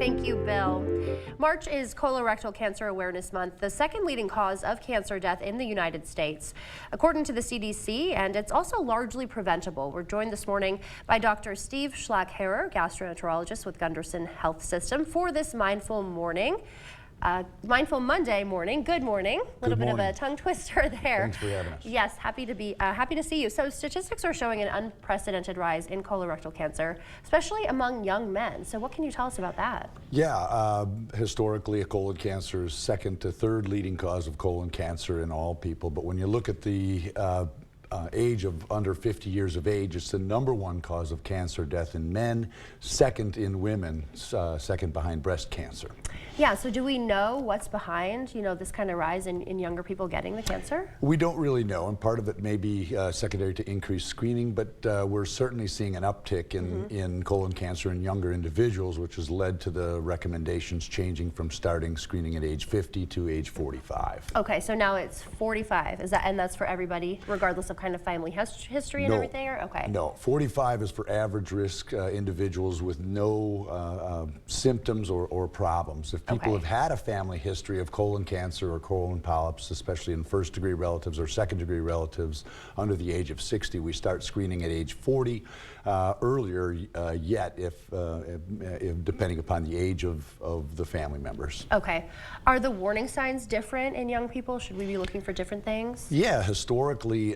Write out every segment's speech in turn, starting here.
Thank you, Bill. March is Colorectal Cancer Awareness Month, the second leading cause of cancer death in the United States, according to the CDC, and it's also largely preventable. We're joined this morning by Dr. Steve Schlack-Haerer, gastroenterologist with Gundersen Health System, for this Mindful Monday morning. Good morning. A little bit of a tongue twister there. Thanks for having us. Yes, happy to see you. So statistics are showing an unprecedented rise in colorectal cancer, especially among young men. So what can you tell us about that? Yeah, historically, colon cancer is second to third leading cause of colon cancer in all people. But when you look at the age of under 50 years of age, it's the #1 cause of cancer death in men, second in women, second behind breast cancer. Yeah, so do we know what's behind, this kind of rise in younger people getting the cancer? We don't really know, and part of it may be secondary to increased screening, but we're certainly seeing an uptick in colon cancer in younger individuals, which has led to the recommendations changing from starting screening at age 50 to age 45. Okay, so now it's 45, and that's for everybody, regardless of kind of family history and everything? Or okay. No, 45 is for average risk individuals with no symptoms or problems. If people have had a family history of colon cancer or colon polyps, especially in first-degree relatives or second-degree relatives under the age of 60, we start screening at age 40. Earlier yet, if depending upon the age of the family members. Okay. Are the warning signs different in young people? Should we be looking for different things? Yeah, historically,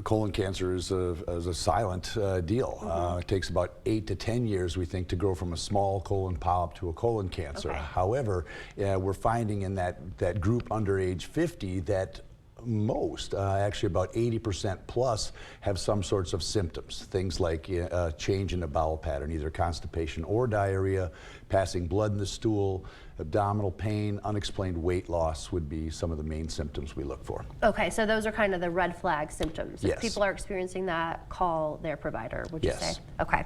colon cancer is a silent deal. It takes about 8 to 10 years, we think, to grow from a small colon polyp to a colon cancer. Okay. However, we're finding in that group under age 50 that most, actually about 80% plus, have some sorts of symptoms. Things like change in the bowel pattern, either constipation or diarrhea, passing blood in the stool, abdominal pain, unexplained weight loss would be some of the main symptoms we look for. Okay, so those are kind of the red flag symptoms. Yes. If people are experiencing that, call their provider, would you say? Okay.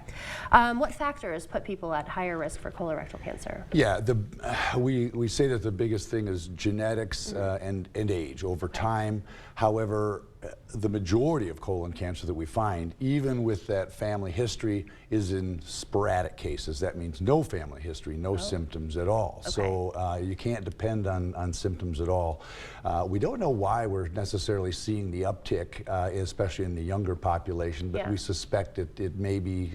What factors put people at higher risk for colorectal cancer? Yeah, we say that the biggest thing is genetics and age over time. However, the majority of colon cancer that we find, even with that family history, is in sporadic cases. That means no family history, no symptoms at all. Okay. So you can't depend on symptoms at all. We don't know why we're necessarily seeing the uptick, especially in the younger population, but we suspect it may be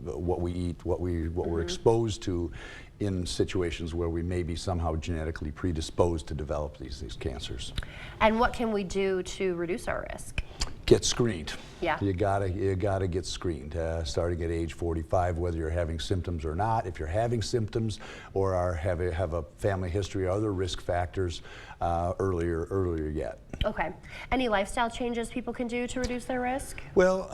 what we eat, what we're exposed to in situations where we may be somehow genetically predisposed to develop these cancers. And what can we do to reduce our risk? Get screened. Yeah. You gotta get screened, starting at age 45, whether you're having symptoms or not. If you're having symptoms or have a family history or other risk factors, earlier yet. Okay. Any lifestyle changes people can do to reduce their risk? Well,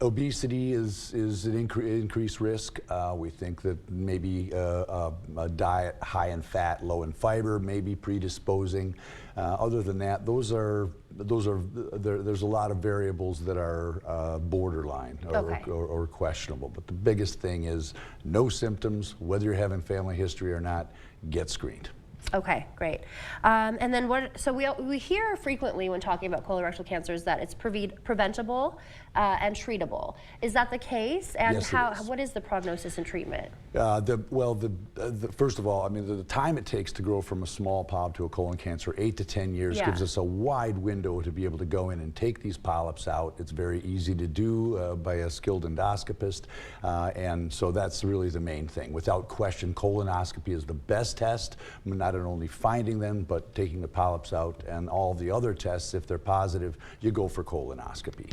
obesity is an increased risk. We think that maybe a diet high in fat, low in fiber may be predisposing. Other than that, there's a lot of variables that are borderline or questionable. But the biggest thing is no symptoms, whether you're having family history or not, get screened. Okay, great. And then so we hear frequently when talking about colorectal cancers that it's preventable and treatable. Is that the case? And yes, what is the prognosis and treatment? First of all, I mean, the time it takes to grow from a small polyp to a colon cancer, 8 to 10 years, gives us a wide window to be able to go in and take these polyps out. It's very easy to do by a skilled endoscopist, and so that's really the main thing. Without question, colonoscopy is the best test, not only finding them, but taking the polyps out, and all the other tests, if they're positive, you go for colonoscopy.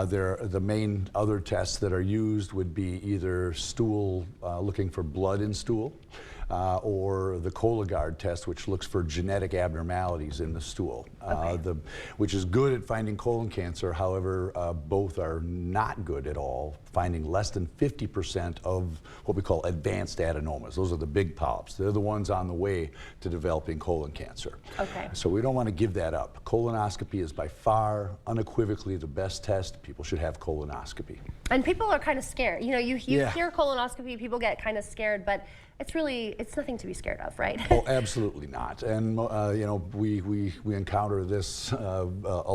The main other tests that are used would be either stool, looking for blood in stool, or the Cologuard test, which looks for genetic abnormalities in the stool, which is good at finding colon cancer. However, both are not good at all, finding less than 50% of what we call advanced adenomas. Those are the big polyps. They're the ones on the way to developing colon cancer. Okay. So we don't want to give that up. Colonoscopy is by far, unequivocally the best test. People should have colonoscopy. And people are kind of scared. You know, you Yeah. hear colonoscopy, people get kind of scared, but it's nothing to be scared of, right? Oh, absolutely not. And you know, we encounter this a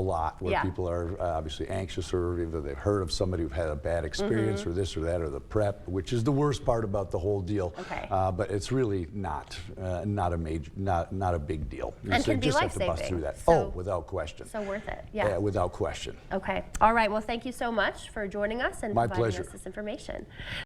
lot, where Yeah. people are obviously anxious, or either they've heard of somebody who've had a bad experience, or this or that, or the prep, which is the worst part about the whole deal. Okay. But it's really not a big deal. And can be just have to bust life-saving. through that. So- Oh, without question. So worth it. Yeah. Without question. Okay. All right. Well, thank you so much for joining us and My providing pleasure. us this information.